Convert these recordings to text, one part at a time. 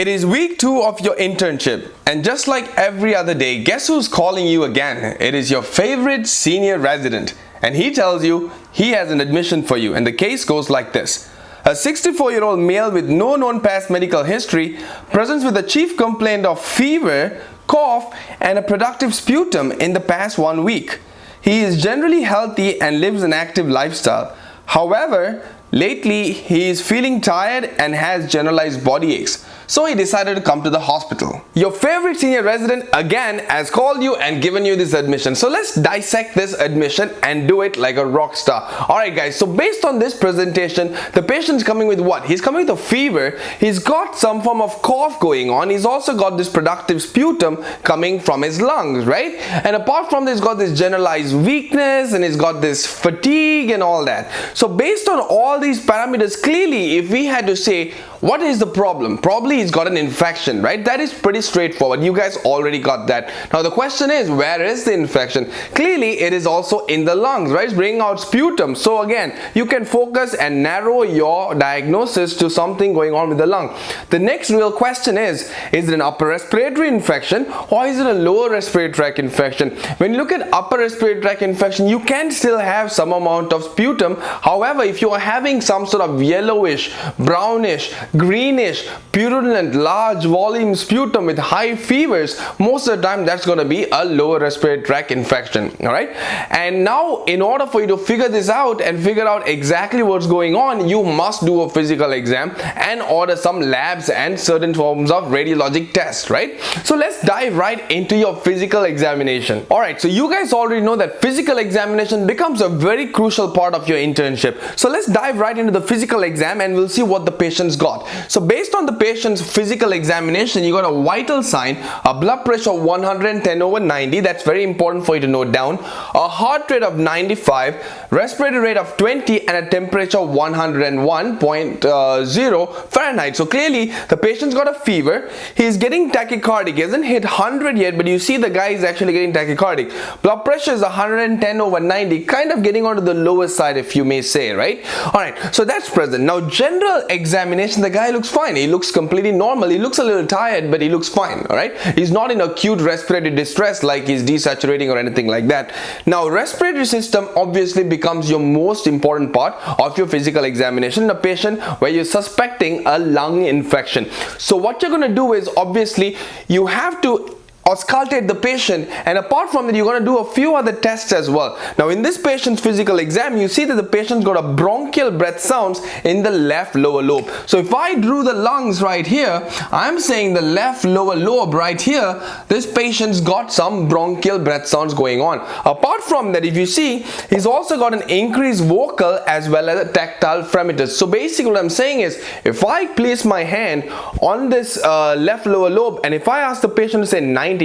It is week 2 of your internship, and just like every other day, guess who's calling you again? It is your favorite senior resident, and he tells you he has an admission for you, and the case goes like this. A 64-year-old male with no known past medical history presents with a chief complaint of fever, cough, and a productive sputum in the past 1 week. He is generally healthy and lives an active lifestyle. However, lately he is feeling tired and has generalized body aches. So he decided to come to the hospital. Your favorite senior resident again has called you and given you this admission. So let's dissect this admission and do it like a rock star. Alright guys, so based on this presentation, the patient's coming with what? He's coming with a fever, he's got some form of cough going on, he's also got this productive sputum coming from his lungs, right? And apart from this, he's got this generalized weakness and he's got this fatigue and all that. So based on all these parameters, clearly if we had to say, what is the problem? Probably he's got an infection, right? That is pretty straightforward. You guys already got that. Now the question is, where is the infection? Clearly it is also in the lungs, right? It's bringing out sputum. So again, you can focus and narrow your diagnosis to something going on with the lung. The next real question is it an upper respiratory infection or is it a lower respiratory tract infection? When you look at upper respiratory tract infection, you can still have some amount of sputum. However, if you are having some sort of yellowish, brownish, greenish, purulent, large volume sputum with high fevers, most of the time that's going to be a lower respiratory tract infection. Alright, and now in order for you to figure this out and figure out exactly what's going on, you must do a physical exam and order some labs and certain forms of radiologic tests, right? So let's dive right into your physical examination. Alright, so you guys already know that physical examination becomes a very crucial part of your internship. So let's dive right into the physical exam and we'll see what the patient's got. So based on the patient's physical examination, you got a vital sign, a blood pressure of 110/90, that's very important for you to note down, a heart rate of 95, respiratory rate of 20, and a temperature of 101.0 Fahrenheit. So clearly the patient's got a fever, he's getting tachycardic, he hasn't hit 100 yet, but you see the guy is actually getting tachycardic. Blood pressure is 110/90, kind of getting onto the lower side if you may say, right? Alright, so that's present. Now general examination, the guy looks fine, he looks completely normal, he looks a little tired but he looks fine. Alright, he's not in acute respiratory distress like he's desaturating or anything like that. Now respiratory system obviously becomes your most important part of your physical examination in a patient where you're suspecting a lung infection. So what you're going to do is obviously you have to auscultate the patient, and apart from that you're going to do a few other tests as well. Now in this patient's physical exam, you see that the patient's got a bronchial breath sounds in the left lower lobe. So if I drew the lungs right here, I'm saying the left lower lobe right here, this patient's got some bronchial breath sounds going on. Apart from that, if you see, he's also got an increased vocal as well as a tactile fremitus. So basically what I'm saying is, if I place my hand on this left lower lobe and if I ask the patient to say 99,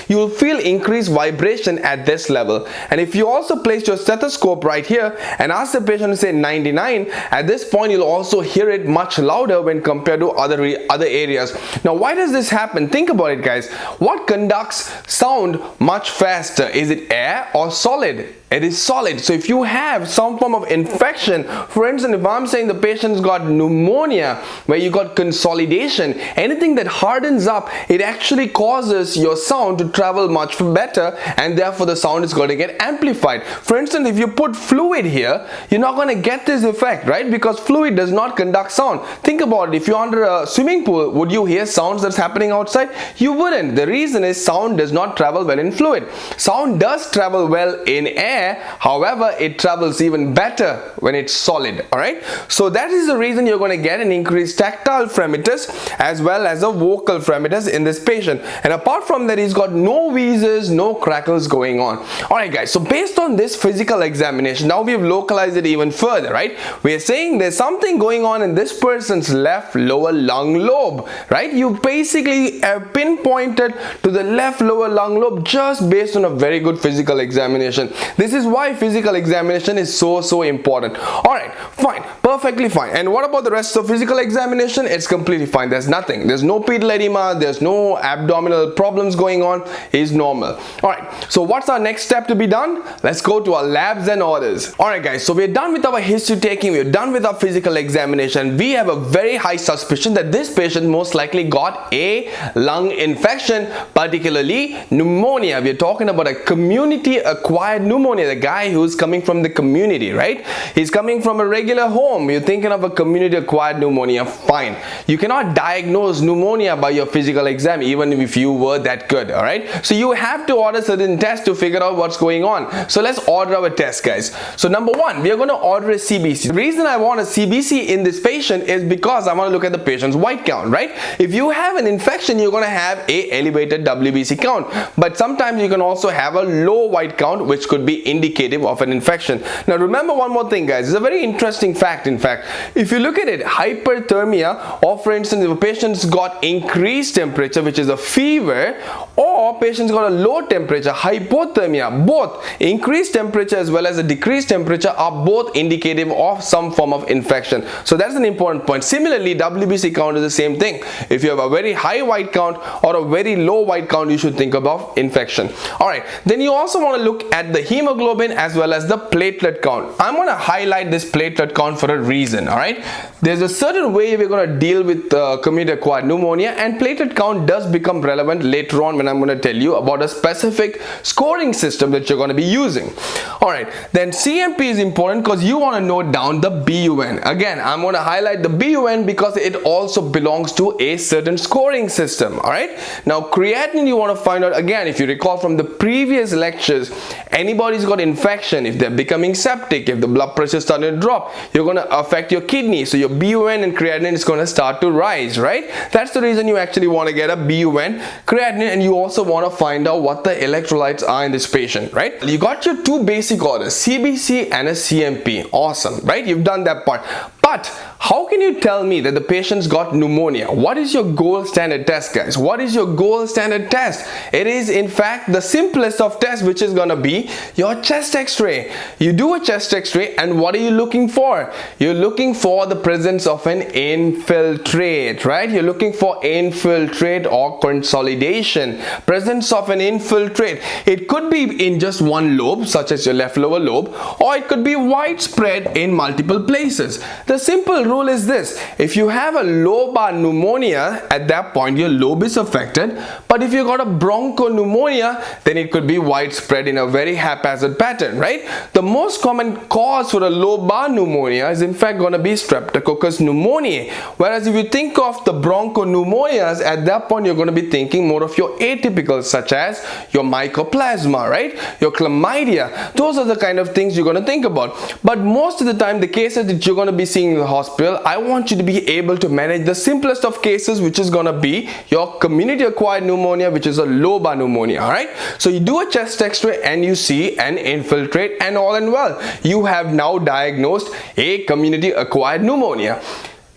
you will feel increased vibration at this level. And if you also place your stethoscope right here and ask the patient to say 99, at this point you'll also hear it much louder when compared to other areas. Now why does this happen? Think about it guys. What conducts sound much faster? Is it air or solid? It is solid. So if you have some form of infection, for instance, if I'm saying the patient's got pneumonia where you got consolidation, anything that hardens up, it actually causes your sound to travel much better and therefore the sound is going to get amplified. For instance, if you put fluid here, you're not going to get this effect, right? Because fluid does not conduct sound. Think about it. If you're under a swimming pool, would you hear sounds that's happening outside? You wouldn't. The reason is sound does not travel well in fluid. Sound does travel well in air. However, it travels even better when it's solid. Alright, so that is the reason you're going to get an increased tactile fremitus as well as a vocal fremitus in this patient. And apart from that, he's got no wheezes, no crackles going on. Alright guys, so based on this physical examination, now we've localized it even further, right? We are saying there's something going on in this person's left lower lung lobe, right? You basically have pinpointed to the left lower lung lobe just based on a very good physical examination. This This is why physical examination is so important. Alright, fine, perfectly fine. And what about the rest of physical examination? It's completely fine. There's nothing. There's no pedal edema, there's no abdominal problems going on. It's normal. Alright, so what's our next step to be done? Let's go to our labs and orders. Alright guys, so we're done with our history taking, we're done with our physical examination. We have a very high suspicion that this patient most likely got a lung infection, particularly pneumonia. We're talking about a community acquired pneumonia, the guy who's coming from the community, right? He's coming from a regular home. You're thinking of a community acquired pneumonia. Fine. You cannot diagnose pneumonia by your physical exam even if you were that good. Alright, so you have to order certain tests to figure out what's going on. So let's order our test, guys. So number one, we are going to order a CBC. The reason I want a CBC in this patient is because I want to look at the patient's white count, right? If you have an infection, you're going to have a elevated WBC count, but sometimes you can also have a low white count, which could be indicative of an infection. Now remember one more thing, guys. It's a very interesting fact. In fact, if you look at it, hypothermia, or for instance, if a patient's got increased temperature, which is a fever, or patient's got a low temperature, hypothermia, both increased temperature as well as a decreased temperature are both indicative of some form of infection. So that's an important point. Similarly, WBC count is the same thing. If you have a very high white count or a very low white count, you should think about infection. Alright, then you also want to look at the hemoglobin as well as the platelet count. I'm going to highlight this platelet count for a reason. Alright, there's a certain way we're going to deal with community acquired pneumonia, and platelet count does become relevant later on when I'm going to tell you about a specific scoring system that you're going to be using. Alright, then CMP is important because you want to note down the BUN. Again, I'm going to highlight the BUN because it also belongs to a certain scoring system. Alright, now creatinine you want to find out, again, if you recall from the previous lectures, anybody's got infection, if they're becoming septic, if the blood pressure is starting to drop, you're going to affect your kidney, so your BUN and creatinine is going to start to rise, right? That's the reason you actually want to get a BUN, creatinine, and you also want to find out what the electrolytes are in this patient, right? You got your two basic orders, CBC and a CMP. Awesome, right? You've done that part. But how can you tell me that the patient's got pneumonia? What is your gold standard test, guys? What is your gold standard test? It is in fact the simplest of tests, which is gonna be your chest x-ray. You do a chest x-ray, and what are you looking for? You're looking for the presence of an infiltrate, right? You're looking for infiltrate or consolidation. Presence of an infiltrate. It could be in just one lobe, such as your left lower lobe, or it could be widespread in multiple places. The simple rule is this: if you have a lobar pneumonia, at that point your lobe is affected, but if you got a bronchopneumonia, then it could be widespread in a very haphazard pattern, right? The most common cause for a lobar pneumonia is in fact going to be Streptococcus pneumoniae, whereas if you think of the bronchopneumonias, at that point you're going to be thinking more of your atypicals, such as your mycoplasma, right? Your chlamydia. Those are the kind of things you're going to think about. But most of the time, the cases that you're going to be seeing in the hospital, I want you to be able to manage the simplest of cases, which is going to be your community acquired pneumonia, which is a lobar pneumonia. All right, so you do a chest x-ray and you see an infiltrate, and all in well, you have now diagnosed a community acquired pneumonia.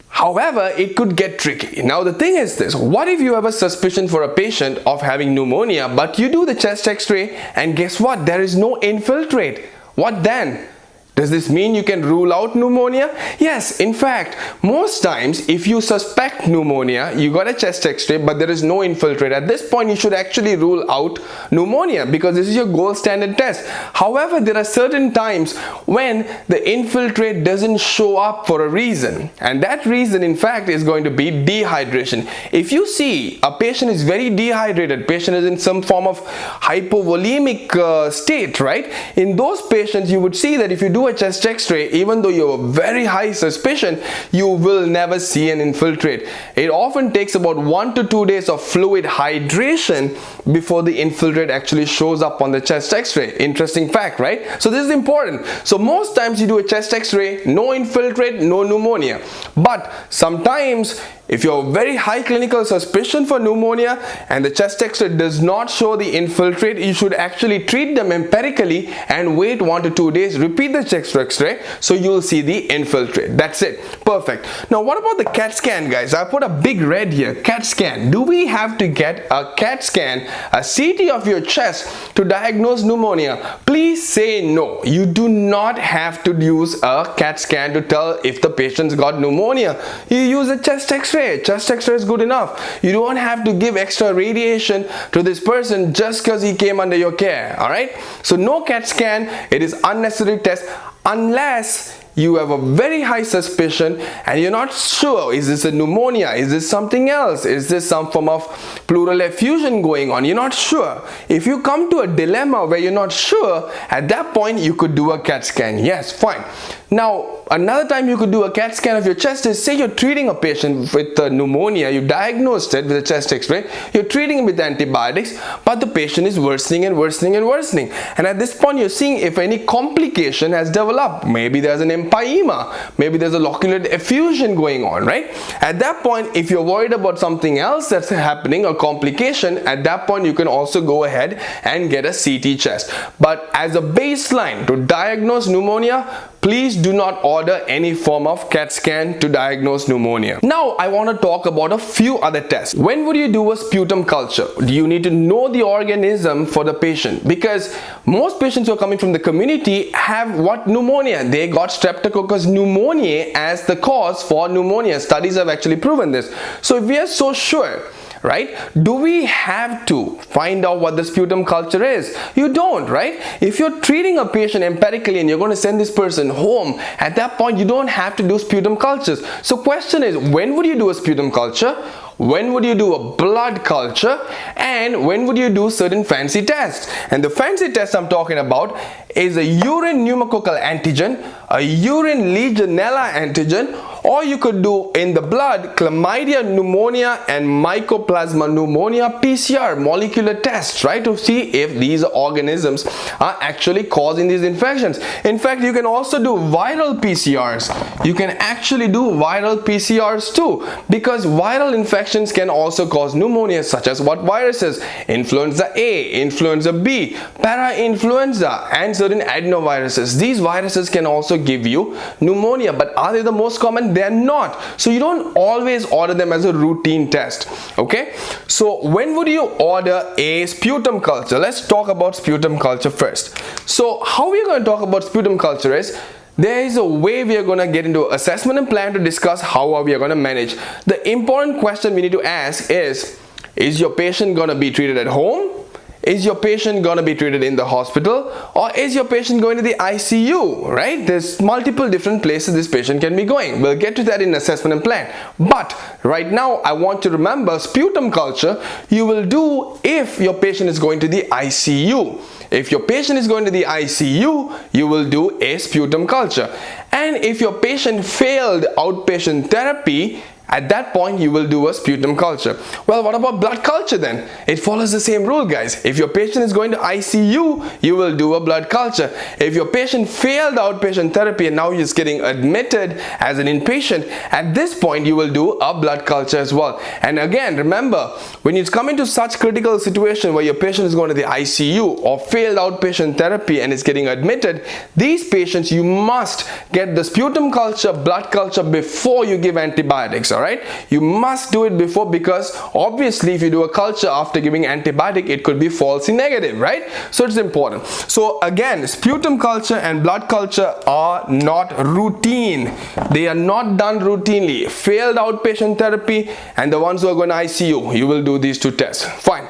However, it could get tricky. Now the thing is this: what if you have a suspicion for a patient of having pneumonia, but you do the chest x-ray and guess what? There is no infiltrate. What then? Does this mean you can rule out pneumonia? Yes, in fact, most times if you suspect pneumonia, you got a chest x-ray but there is no infiltrate, at this point you should actually rule out pneumonia because this is your gold standard test. However, there are certain times when the infiltrate doesn't show up for a reason, and that reason in fact is going to be dehydration. If you see a patient is very dehydrated, patient is in some form of hypovolemic state, right? In those patients you would see that if you do a chest x-ray, even though you have a very high suspicion, you will never see an infiltrate. It often takes about 1 to 2 days of fluid hydration before the infiltrate actually shows up on the chest x-ray. Interesting fact, right? So this is important. So most times you do a chest x-ray, no infiltrate, no pneumonia. But sometimes if you have very high clinical suspicion for pneumonia and the chest x-ray does not show the infiltrate, you should actually treat them empirically and wait 1 to 2 days, repeat the chest x-ray, so you'll see the infiltrate. That's it. Perfect. Now what about the CAT scan, guys? I put a big red here. CAT scan. Do we have to get a CAT scan, a CT of your chest to diagnose pneumonia? Please say no. You do not have to use a CAT scan to tell if the patient's got pneumonia. You use a chest x-ray. Chest x-ray is good enough. You don't have to give extra radiation to this person just because he came under your care. Alright, so no CAT scan. It is unnecessary test unless you have a very high suspicion and you're not sure, is this a pneumonia, is this something else, is this some form of pleural effusion going on, you're not sure. If you come to a dilemma where you're not sure, at that point you could do a CAT scan. Yes, fine. Now another time you could do a CAT scan of your chest is, say you're treating a patient with pneumonia, you diagnosed it with a chest x-ray, you're treating him with antibiotics, but the patient is worsening and worsening and worsening, and at this point you're seeing if any complication has developed. Maybe there's an empyema, maybe there's a locular effusion going on, right? At that point, if you're worried about something else that's happening, a complication, at that point you can also go ahead and get a CT chest. But as a baseline to diagnose pneumonia, please do not order any form of CAT scan to diagnose pneumonia. Now I want to talk about a few other tests. When would you do a sputum culture? Do you need to know the organism for the patient? Because most patients who are coming from the community have what? Pneumonia. They got Streptococcus pneumoniae as the cause for pneumonia. Studies have actually proven this. So if we are so sure, right, do we have to find out what the sputum culture is? You don't, right? If you're treating a patient empirically and you're going to send this person home, at that point you don't have to do sputum cultures. So question is, when would you do a sputum culture? When would you do a blood culture? And when would you do certain fancy tests? And the fancy test I'm talking about is a urine pneumococcal antigen, a urine Legionella antigen, or you could do in the blood chlamydia pneumonia and mycoplasma pneumonia PCR molecular tests, right, to see if these organisms are actually causing these infections. In fact, you can also do viral PCRs. You can actually do viral PCRs too, because viral infections can also cause pneumonia, such as what viruses? Influenza A, Influenza B, para-influenza, and certain adenoviruses. These viruses can also give you pneumonia, but are they the most common? They are not. So you don't always order them as a routine test. Okay, so when would you order a sputum culture? Let's talk about sputum culture first. So how we're going to talk about sputum culture is, there is a way we are going to get into assessment and plan to discuss how we are going to manage. The important question we need to ask is your patient going to be treated at home? Is your patient going to be treated in the hospital, or is your patient going to the ICU, right? There's multiple different places this patient can be going. We'll get to that in assessment and plan. But right now, I want to remember sputum culture you will do if your patient is going to the ICU. If your patient is going to the ICU, you will do a sputum culture. And if your patient failed outpatient therapy, at that point you will do a sputum culture. Well, what about blood culture then? It follows the same rule, guys. If your patient is going to ICU, you will do a blood culture. If your patient failed outpatient therapy and now he's getting admitted as an inpatient, at this point you will do a blood culture as well. And again, remember, when you come into such critical situation where your patient is going to the ICU or failed outpatient therapy and is getting admitted, these patients you must get the sputum culture, blood culture before you give antibiotics. Alright, you must do it before, because obviously if you do a culture after giving antibiotic, it could be falsely negative, right? So it's important. So again, sputum culture and blood culture are not routine. They are not done routinely. Failed outpatient therapy and the ones who are going to ICU, you will do these two tests. Fine.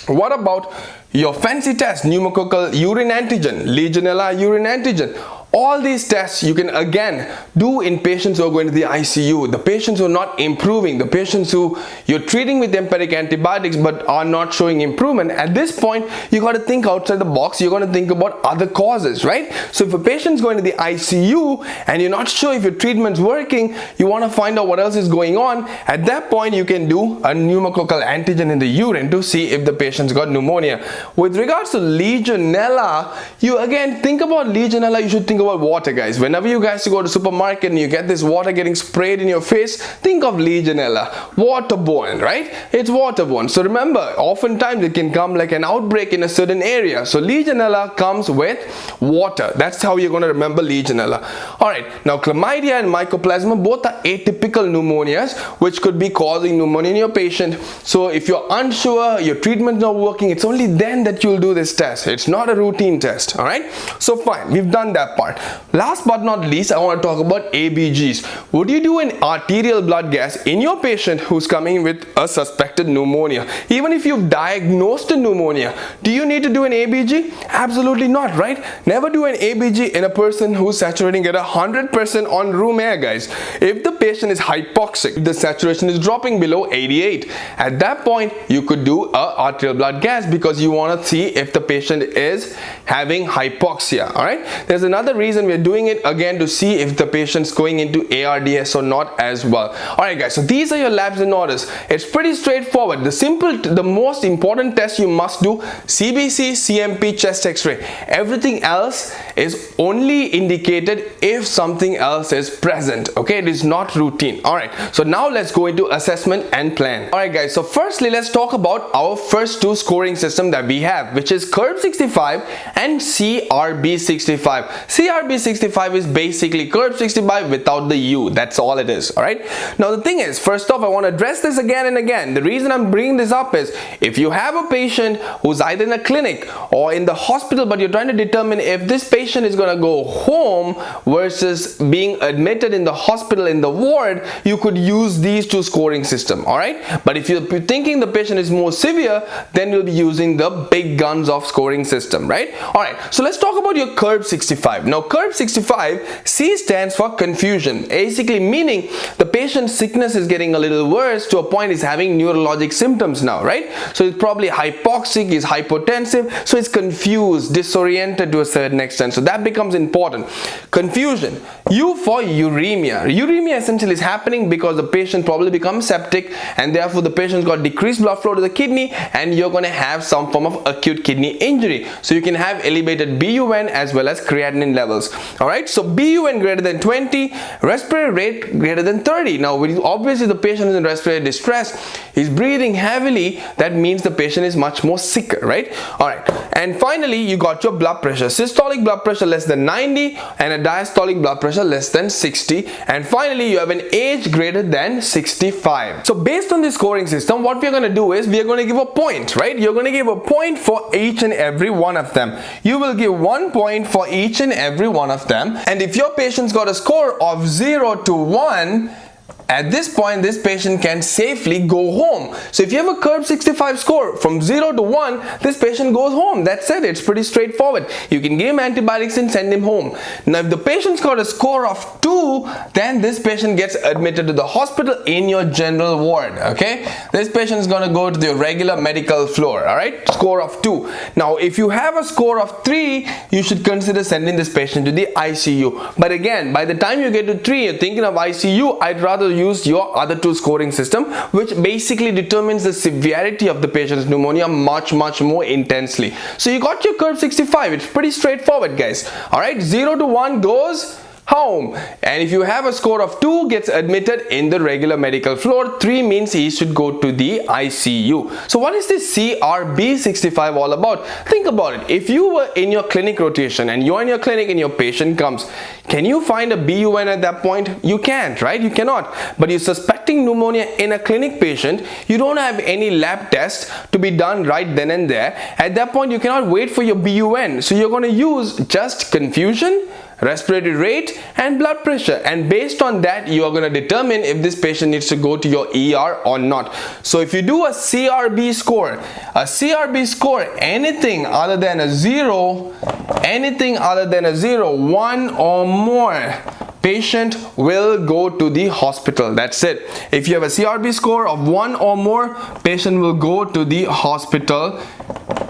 What about your fancy test, pneumococcal urine antigen, Legionella urine antigen? All these tests you can again do in patients who are going to the ICU, the patients who are not improving, the patients who you're treating with empiric antibiotics but are not showing improvement. At this point, you got to think outside the box. You're going to think about other causes, right? So if a patient's going to the ICU and you're not sure if your treatment's working, you want to find out what else is going on. At that point, you can do a pneumococcal antigen in the urine to see if the patient's got pneumonia. With regards to Legionella, you again think about Legionella, you should think about water, guys. Whenever you guys go to supermarket and you get this water getting sprayed in your face, think of Legionella, waterborne, right? It's waterborne. So remember, oftentimes it can come like an outbreak in a certain area. So Legionella comes with water. That's how you're going to remember Legionella. Alright, now chlamydia and mycoplasma both are atypical pneumonias which could be causing pneumonia in your patient. So if you're unsure, your treatment's not working, it's only then that you'll do this test. It's not a routine test. Alright, so fine, we've done that part. Last but not least, I want to talk about ABGs. Would you do an arterial blood gas in your patient who's coming with a suspected pneumonia? Even if you've diagnosed a pneumonia, do you need to do an ABG? Absolutely not, right? Never do an ABG in a person who's saturating at 100% on room air, guys. If the patient is hypoxic, the saturation is dropping below 88. At that point, you could do a arterial blood gas because you want to see if the patient is having hypoxia. All right, there's another reason we're doing it again to see if the patient's going into ARDS or not as well. All right, guys, so these are your labs and orders. It's pretty straightforward. The most important test you must do: CBC, CMP, chest x-ray. Everything else is only indicated if something else is present. Okay, it is not routine. All right, so now let's go into assessment and plan. All right, guys, so firstly let's talk about our first two scoring system that we have, which is Curve 65 and CRB 65. CRB 65 is basically Curve 65 without the U. That's all it is. All right, now the thing is, first off, I want to address this again and again. The reason I'm bringing this up is if you have a patient who's either in a clinic or in the hospital, but you're trying to determine if this patient is going to go home versus being admitted in the hospital in the ward, you could use these two scoring system. All right, but if you're thinking the patient is more severe, then you'll be using the big guns of scoring system, right? All right, so let's talk about your Curve 65. Now Curve 65, C stands for confusion, basically meaning the patient's sickness is getting a little worse to a point he's having neurologic symptoms now, right? So it's probably hypoxic, is hypotensive, so it's confused, disoriented to a certain extent. So that becomes important. Confusion. U for uremia. Uremia essentially is happening because the patient probably becomes septic and therefore the patient's got decreased blood flow to the kidney and you're going to have some form of acute kidney injury. So you can have elevated BUN as well as creatinine levels. Alright, so BUN greater than 20, respiratory rate greater than 30. Now obviously the patient is in respiratory distress, he's breathing heavily, that means the patient is much more sicker, right? Alright, and finally you got your blood pressure. Systolic blood pressure less than 90 and a diastolic blood pressure less than 60, and finally you have an age greater than 65. So based on this scoring system, what we're going to do is we are going to give a point, right? You're going to give a point for each and every one of them. You will give 1 point for each and every one of them, and if your patient's got a score of 0 to 1, at this point this patient can safely go home. So if you have a Curve 65 score from 0 to 1, this patient goes home. That's it. It's pretty straightforward. You can give him antibiotics and send him home. Now if the patient's got a score of 2, then this patient gets admitted to the hospital in your general ward. Okay, this patient is going to go to the regular medical floor. All right, score of 2. Now if you have a score of 3, you should consider sending this patient to the ICU. But again, by the time you get to 3, you're thinking of ICU, I'd rather use your other two scoring system, which basically determines the severity of the patient's pneumonia much more intensely. So you got your Curve 65. It's pretty straightforward, guys. All right, 0 to 1 goes home, and if you have a score of 2, gets admitted in the regular medical floor. 3 means he should go to the ICU. So what is this CRB 65 all about? Think about it. If you were in your clinic rotation and you're in your clinic and your patient comes, can you find a BUN at that point? You can't, right? You cannot. But you're suspecting pneumonia in a clinic patient, you don't have any lab tests to be done right then and there. At that point you cannot wait for your BUN, so you're going to use just confusion, respiratory rate and blood pressure, and based on that you are going to determine if this patient needs to go to your ER or not. So if you do a CRB score, anything other than a 0, 1 or more, patient will go to the hospital. That's it. If you have a CRB score of 1 or more, patient will go to the hospital,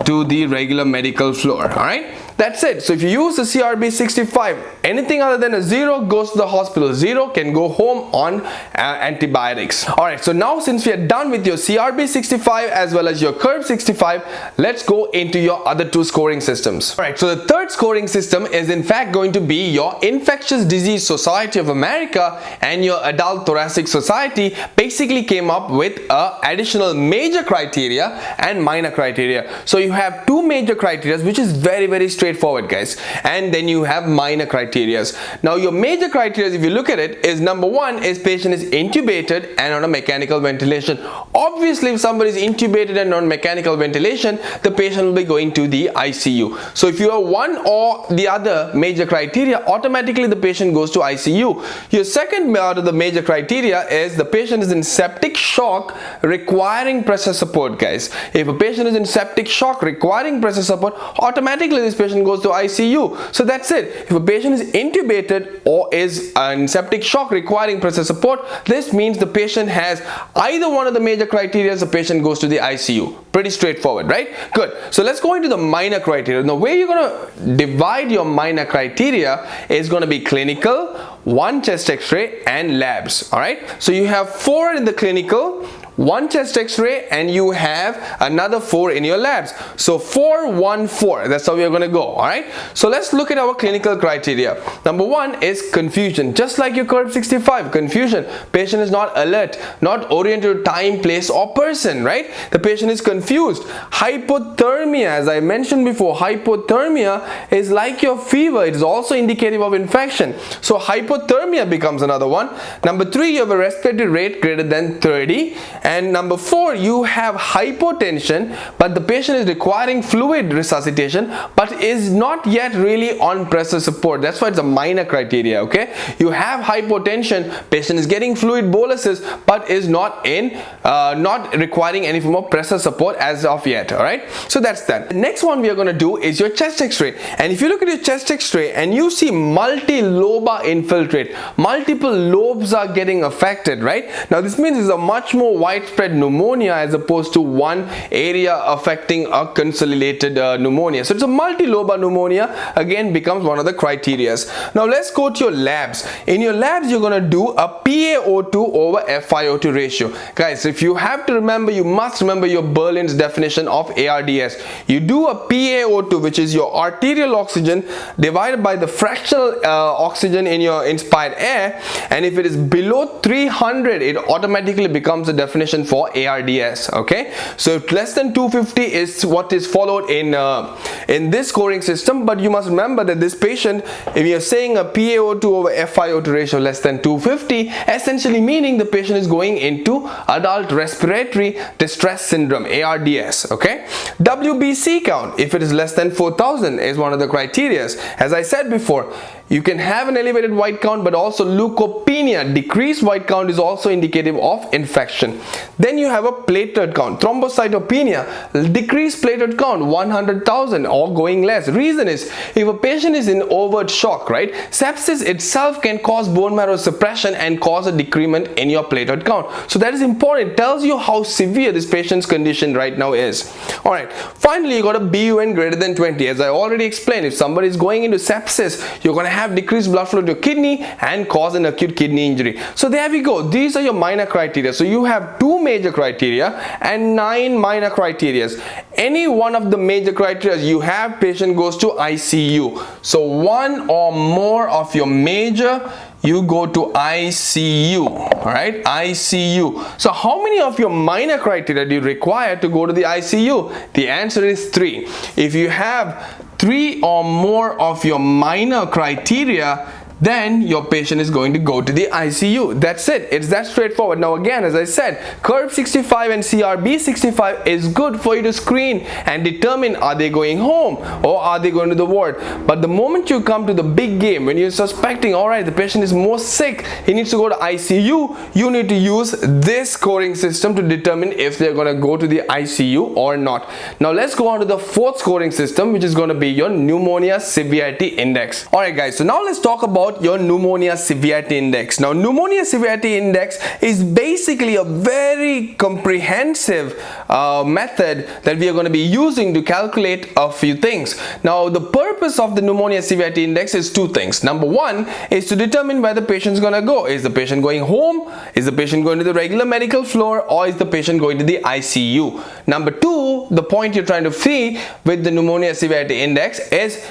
to the regular medical floor. All right, That's it. So if you use the CRB 65, anything other than a 0 goes to the hospital. 0 can go home on antibiotics. Alright, so now since we are done with your CRB 65 as well as your CURB 65, let's go into your other two scoring systems. Alright, so the third scoring system is in fact going to be your Infectious Disease Society of America and your Adult Thoracic Society basically came up with additional major criteria and minor criteria. So you have two major criteria, which is very straightforward, guys, and then you have minor criteria. Now your major criteria, if you look at it, is number one is patient is intubated and on a mechanical ventilation. Obviously, if somebody is intubated and on mechanical ventilation, the patient will be going to the ICU. So if you have one or the other major criteria, automatically the patient goes to ICU. Your second out of the major criteria is the patient is in septic shock requiring pressure support, guys. If a patient is in septic shock requiring pressure support, automatically this patient goes to ICU. So that's it. If a patient is intubated or is in septic shock requiring pressure support, this means the patient has either one of the major criteria, the patient goes to the ICU. Pretty straightforward, right? Good. So let's go into the minor criteria. Now, where you're going to divide your minor criteria is going to be clinical, one chest x-ray and labs. All right, so you have 4 in the clinical, one chest x-ray, and you have another 4 in your labs. So 4 1 4, that's how we are going to go. All right, so let's look at our clinical criteria. Number 1 is confusion. Just like your CURB 65, confusion. Patient is not alert, not oriented to time, place or person, right? The patient is confused. Hypothermia, as I mentioned before, hypothermia is like your fever. It is also indicative of infection. So hypothermia becomes another one. Number 3, you have a respiratory rate greater than 30. And number 4, you have hypotension, but the patient is requiring fluid resuscitation, but is not yet really on pressure support. That's why it's a minor criteria, okay? You have hypotension, patient is getting fluid boluses, but is not requiring any form of pressure support as of yet, all right? So that's that. The next one we are going to do is your chest x-ray. And if you look at your chest x-ray and you see multi-lobar infiltrate, multiple lobes are getting affected, right? Now this means it's a much more widespread pneumonia as opposed to one area affecting a consolidated pneumonia. So it's a multi-lobar pneumonia, again becomes one of the criteria. Now let's go to your labs. In your labs, you're going to do a PaO2 over FiO2 ratio. Guys, if you have to remember, you must remember your Berlin's definition of ARDS. You do a PaO2, which is your arterial oxygen divided by the fractional oxygen in your inspired air, and if it is below 300, it automatically becomes a definition for ARDS. Okay, so less than 250 is what is followed in this scoring system, but you must remember that this patient, if you're saying a PaO2 over FiO2 ratio less than 250, essentially meaning the patient is going into adult respiratory distress syndrome, ARDS. Okay, Wbc count, if it is less than 4000, is one of the criteria. As I said before, you can have an elevated white count, but also leukopenia, decreased white count, is also indicative of infection. Then you have a platelet count, thrombocytopenia, decreased platelet count, 100,000 or going less. Reason is, if a patient is in overt shock, right, sepsis itself can cause bone marrow suppression and cause a decrement in your platelet count. So that is important. It tells you how severe this patient's condition right now is. All right, finally you got a BUN greater than 20. As I already explained, if somebody is going into sepsis, you're going to have decreased blood flow to your kidney and cause an acute kidney injury. So there we go. These are your minor criteria. So you have 2 major criteria and 9 minor criteria. Any one of the major criteria you have, patient goes to ICU. So 1 or more of your major, you go to ICU. All right, ICU. So how many of your minor criteria do you require to go to the ICU? The answer is 3. If you have 3 or more of your minor criteria, then your patient is going to go to the ICU. That's it. It's that straightforward. Now again, as I said, CURB 65 and CRB 65 is good for you to screen and determine, are they going home or are they going to the ward. But the moment you come to the big game, when you're suspecting, all right, the patient is more sick, he needs to go to ICU, you need to use this scoring system to determine if they're going to go to the ICU or not. Now let's go on to the 4th scoring system, which is going to be your pneumonia severity index. All right guys, so now let's talk about about your pneumonia severity index. Now, pneumonia severity index is basically a very comprehensive method that we are going to be using to calculate a few things. Now, the purpose of the pneumonia severity index is two things. Number one is to determine where the patient is going to go. Is the patient going home? Is the patient going to the regular medical floor? Or is the patient going to the ICU? Number two, the point you're trying to see with the pneumonia severity index is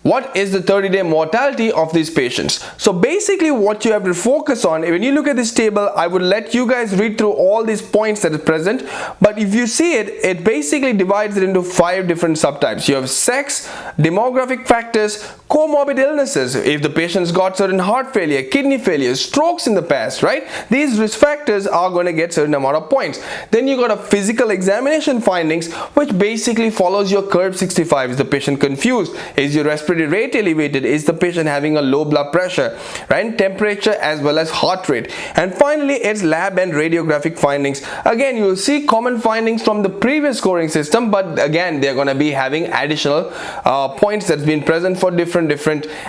what is the 30-day mortality of these patients. So basically what you have to focus on, when you look at this table, I would let you guys read through all these points that are present, but if you see it, it basically divides it into 5 different subtypes. You have sex, demographic factors, comorbid illnesses, if the patient's got certain heart failure, kidney failure, strokes in the past, right? These risk factors are going to get certain amount of points. Then you got a physical examination findings, which basically follows your curve 65. Is the patient confused? Is your respiratory rate elevated? Is the patient having a low blood pressure, right? Temperature as well as heart rate. And finally, it's lab and radiographic findings. Again, you will see common findings from the previous scoring system, but again, they're going to be having additional points that's been present for different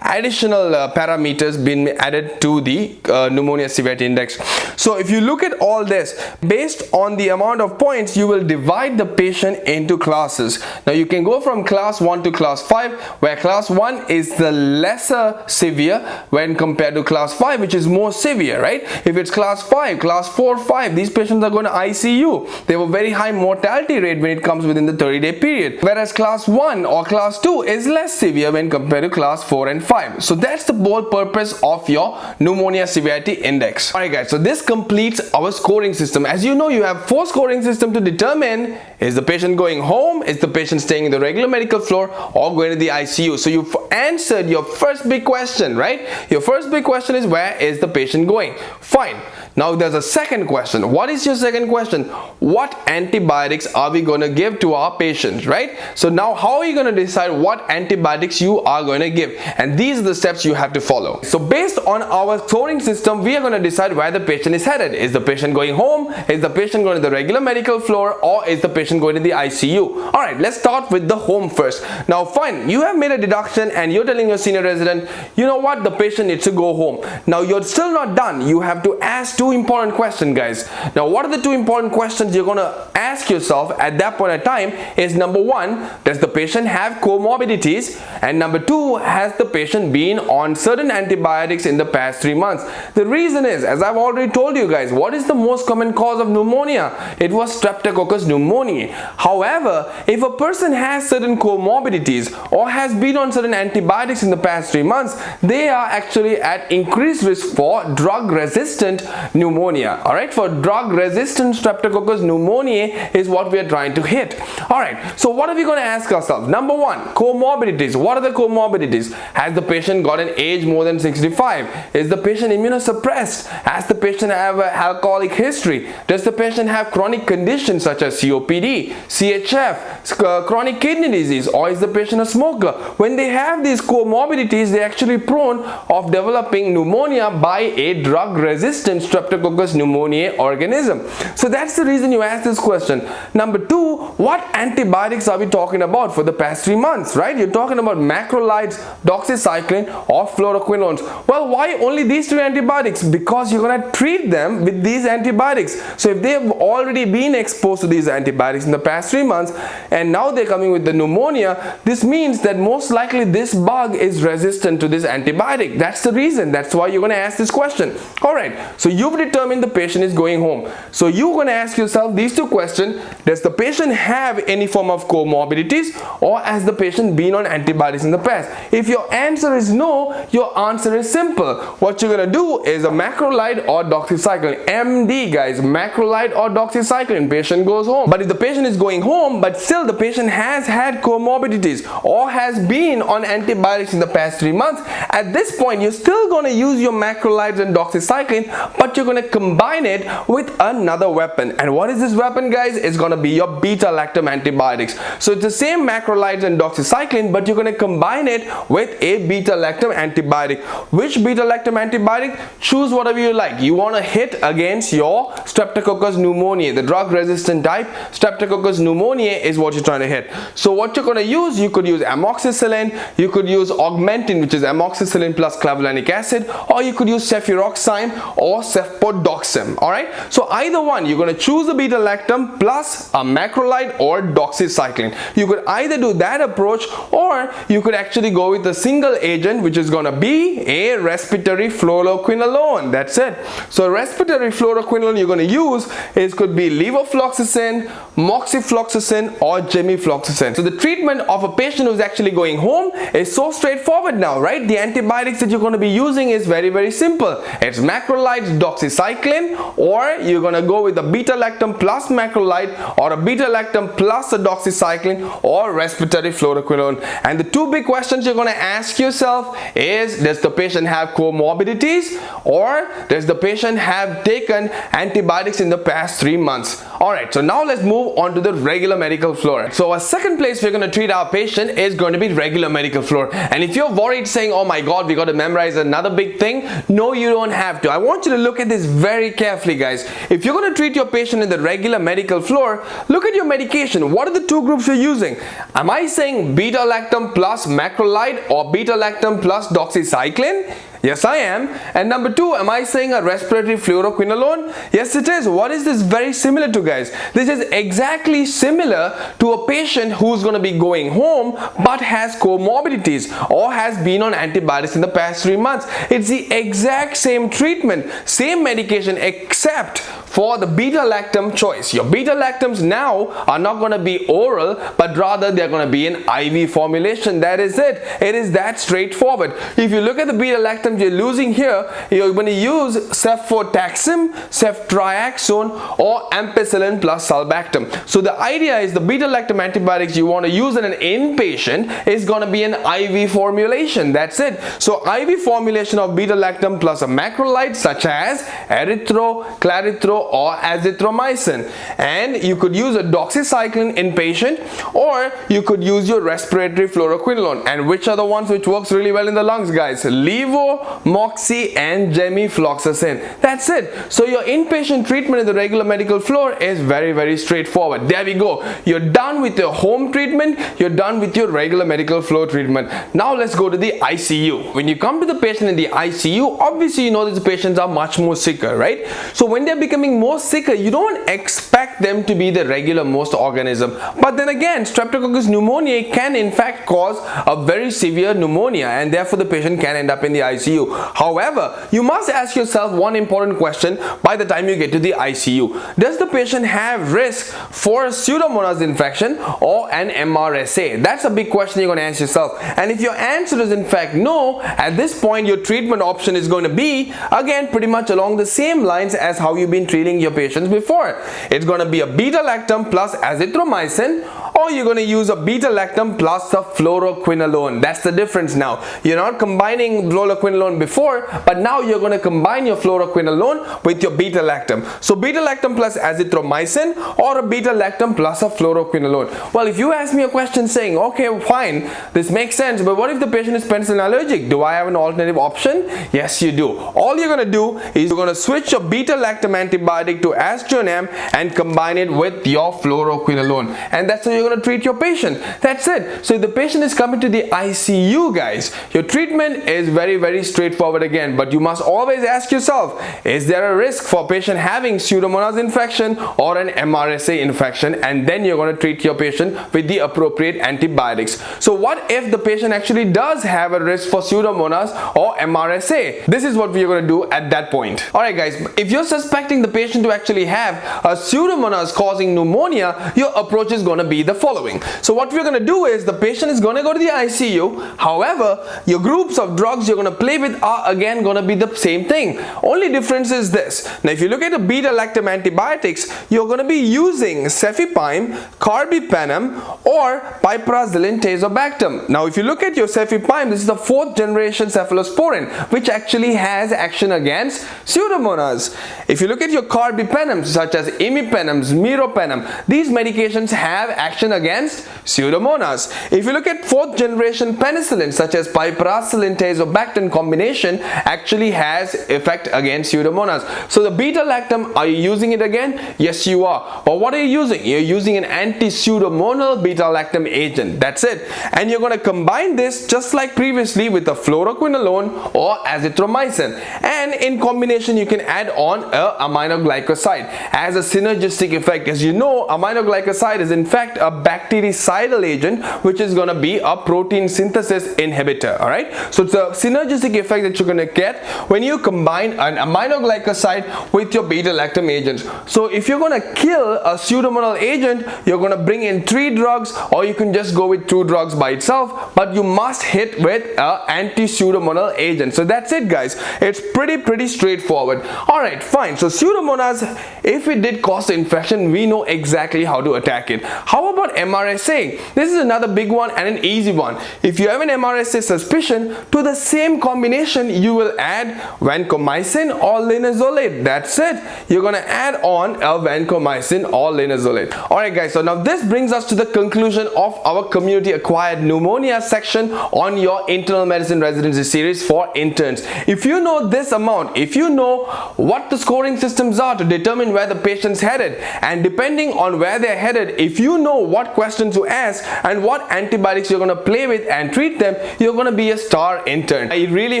additional parameters being added to the pneumonia severity index. So if you look at all this, based on the amount of points, you will divide the patient into classes. Now you can go from class 1 to class 5, where class 1 is the lesser severe when compared to class 5, which is more severe, right? If it's class 5, class 4, 5, these patients are going to ICU. They have a very high mortality rate when it comes within the 30-day period. Whereas class 1 or class 2 is less severe when compared to class 4 and 5. So that's the whole purpose of your pneumonia severity index. Alright guys, so this completes our scoring system. As you know, you have 4 scoring systems to determine: is the patient going home, is the patient staying in the regular medical floor, or going to the ICU. So you've answered your first big question, right? Your first big question is, where is the patient going? Fine. Now there's a second question. What is your second question? What antibiotics are we going to give to our patients, right? So now how are you going to decide what antibiotics you are going to give? And these are the steps you have to follow. So based on our scoring system, we are going to decide where the patient is headed. Is the patient going home? Is the patient going to the regular medical floor? Or is the patient going to the ICU? Alright, let's start with the home first. Now fine, you have made a deduction and you're telling your senior resident, you know what, the patient needs to go home. Now you're still not done. You have to ask 2 important questions, guys. Now what are the 2 important questions you're going to ask yourself at that point in time is, number 1, does the patient have comorbidities? And number 2, has the patient been on certain antibiotics in the past 3 months? The reason is, as I've already told you guys, what is the most common cause of pneumonia? It was Streptococcus pneumoniae. However, if a person has certain comorbidities or has been on certain antibiotics in the past 3 months, they are actually at increased risk for drug-resistant pneumonia. Alright, for drug-resistant Streptococcus pneumoniae is what we are trying to hit. Alright, so what are we going to ask ourselves? Number 1, comorbidities. What are the comorbidities? Has the patient got an age more than 65? Is the patient immunosuppressed? Has the patient have an alcoholic history? Does the patient have chronic conditions such as COPD, CHF, chronic kidney disease, or is the patient a smoker? When they have these comorbidities, they're actually prone of developing pneumonia by a drug-resistant Streptococcus pneumoniae organism. So that's the reason you ask this question. Number 2, what antibiotics are we talking about for the past 3 months, right? You're talking about macrolides, doxycycline, or fluoroquinolones. Well, why only these 3 antibiotics? Because you're going to treat them with these antibiotics. So if they have already been exposed to these antibiotics in the past 3 months and now they're coming with the pneumonia, this means that most likely this bug is resistant to this antibiotic. That's the reason. That's why you're going to ask this question. Alright, so you've determined the patient is going home. So you're going to ask yourself these 2 questions. Does the patient have any form of comorbidities, or has the patient been on antibiotics in the past? If your answer is no, your answer is simple. What you're going to do is a macrolide or doxycycline. MD, guys, macrolide or doxycycline. Patient goes home. But if the patient is going home, but still the patient has had comorbidities or has been on antibiotics in the past 3 months, at this point you're still going to use your macrolides and doxycycline, but you're you're going to combine it with another weapon. And what is this weapon, guys? It's going to be your beta-lactam antibiotics. So it's the same macrolides and doxycycline, but you're going to combine it with a beta-lactam antibiotic. Which beta-lactam antibiotic? Choose whatever you like. You want to hit against your Streptococcus pneumoniae, the drug-resistant type. Streptococcus pneumoniae is what you're trying to hit. So what you're going to use, you could use amoxicillin, you could use augmentin, which is amoxicillin plus clavulanic acid, or you could use cefuroxime or cefpodoxim. Alright, so either one, you're going to choose the beta-lactam plus a macrolide or doxycycline. You could either do that approach, or you could actually go with a single agent, which is going to be a respiratory fluoroquinolone. That's it. So respiratory fluoroquinolone you're going to use could be levofloxacin, moxifloxacin, or gemifloxacin. So the treatment of a patient who's actually going home is so straightforward now, right? The antibiotics that you're going to be using is very, very simple. It's macrolides, doxycycline, or you're going to go with a beta-lactam plus macrolide, or a beta-lactam plus a doxycycline, or respiratory fluoroquinolone. And the two big questions you're going to ask yourself is, does the patient have comorbidities, or does the patient have taken antibiotics in the past 3 months? Alright, so now let's move on to the regular medical floor. So a second place we're going to treat our patient is going to be regular medical floor. And if you're worried saying, oh my god, we got to memorize another big thing, no, you don't have to. I want you to look at this very carefully, guys. If you're going to treat your patient in the regular medical floor, look at your medication. What are the two groups you're using? Am I saying beta-lactam plus macrolide or beta-lactam plus doxycycline? Yes, I am. And number two, am I saying a respiratory fluoroquinolone? Yes, it is. What is this very similar to, guys? This is exactly similar to a patient who's going to be going home but has comorbidities or has been on antibiotics in the past 3 months. It's the exact same treatment, same medication, except for the beta-lactam choice. Your beta-lactams now are not going to be oral, but rather they're going to be in IV formulation. That is it. It is that straightforward. If you look at the beta-lactam you're losing here, you're going to use cefotaxime, ceftriaxone, or ampicillin plus sulbactam. So the idea is the beta-lactam antibiotics you want to use in an inpatient is going to be an IV formulation. That's it. So IV formulation of beta-lactam plus a macrolide such as erythro, clarithromycin, or azithromycin. And you could use a doxycycline inpatient, or you could use your respiratory fluoroquinolone. And which are the ones which works really well in the lungs, guys? Levo, moxi, and gemifloxacin. That's it. So your inpatient treatment in the regular medical floor is very, very straightforward. There we go. You're done with your home treatment. You're done with your regular medical floor treatment. Now let's go to the ICU. When you come to the patient in the ICU, obviously you know that the patients are much more sicker, right? So when they're becoming more sicker, you don't expect them to be the regular most organism. But then again, Streptococcus pneumoniae can in fact cause a very severe pneumonia, and therefore the patient can end up in the ICU. However, you must ask yourself one important question by the time you get to the ICU. Does the patient have risk for a Pseudomonas infection or an MRSA? That's a big question you're going to ask yourself. And if your answer is in fact no, at this point your treatment option is going to be, again, pretty much along the same lines as how you've been treating your patients before. It's going to be a beta-lactam plus azithromycin, or you're going to use a beta-lactam plus a fluoroquinolone. That's the difference now. You're not combining fluoroquinolone before, but now you're going to combine your fluoroquinolone with your beta-lactam. So beta-lactam plus azithromycin or a beta-lactam plus a fluoroquinolone. Well, if you ask me a question saying, okay, fine, this makes sense, but what if the patient is penicillin allergic? Do I have an alternative option? Yes, you do. All you're going to do is you're going to switch your beta-lactam antibiotic to aztreonam and combine it with your fluoroquinolone. And that's how you're going to treat your patient. That's it. So if the patient is coming to the ICU, guys, your treatment is very, very straightforward again, but you must always ask yourself, is there a risk for patient having Pseudomonas infection or an MRSA infection? And then you're going to treat your patient with the appropriate antibiotics. So what if the patient actually does have a risk for Pseudomonas or MRSA? This is what we're going to do at that point. Alright guys, if you're suspecting the patient to actually have a Pseudomonas causing pneumonia, your approach is going to be the following. So what we're going to do is the patient is going to go to the ICU. However, your groups of drugs you're going to play with are again going to be the same thing. Only difference is this. Now if you look at the beta-lactam antibiotics, you're going to be using cefepime, carbapenem or piperazolone tazobactam. Now if you look at your cefepime, this is the 4th generation cephalosporin which actually has action against Pseudomonas. If you look at your carbapenems such as imipenems, meropenem, these medications have action against Pseudomonas. If you look at 4th generation penicillin such as piperazolone tazobactam combination actually has effect against Pseudomonas. So the beta-lactam, are you using it again? Yes, you are. But what are you using? You're using an anti-pseudomonal beta-lactam agent. That's it. And you're going to combine this just like previously with the fluoroquinolone or azithromycin. And in combination, you can add on a aminoglycoside as a synergistic effect. As you know, aminoglycoside is in fact a bactericidal agent which is going to be a protein synthesis inhibitor. Alright, so it's a synergistic effect that you're going to get when you combine an aminoglycoside with your beta-lactam agents. So if you're going to kill a pseudomonal agent, you're going to bring in 3 drugs, or you can just go with 2 drugs by itself, but you must hit with an anti-pseudomonal agent. So that's it, guys. It's pretty straightforward. Alright, fine. So Pseudomonas, if it did cause the infection, we know exactly how to attack it. How about MRSA? This is another big one and an easy one. If you have an MRSA suspicion, to the same combination you will add vancomycin or linezolid. That's it. You're going to add on a vancomycin or linezolid. Alright guys, so now this brings us to the conclusion of our community acquired pneumonia section on your internal medicine residency series for interns. If you know this amount, if you know what the scoring systems are to determine where the patient's headed, and depending on where they're headed, if you know what questions to ask and what antibiotics you're going to play with and treat them, you're going to be a star intern. I really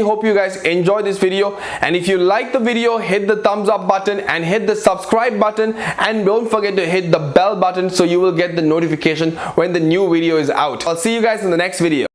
hope you guys enjoyed this video, and if you like the video, hit the thumbs up button and hit the subscribe button, and don't forget to hit the bell button so you will get the notification when the new video is out. I'll see you guys in the next video.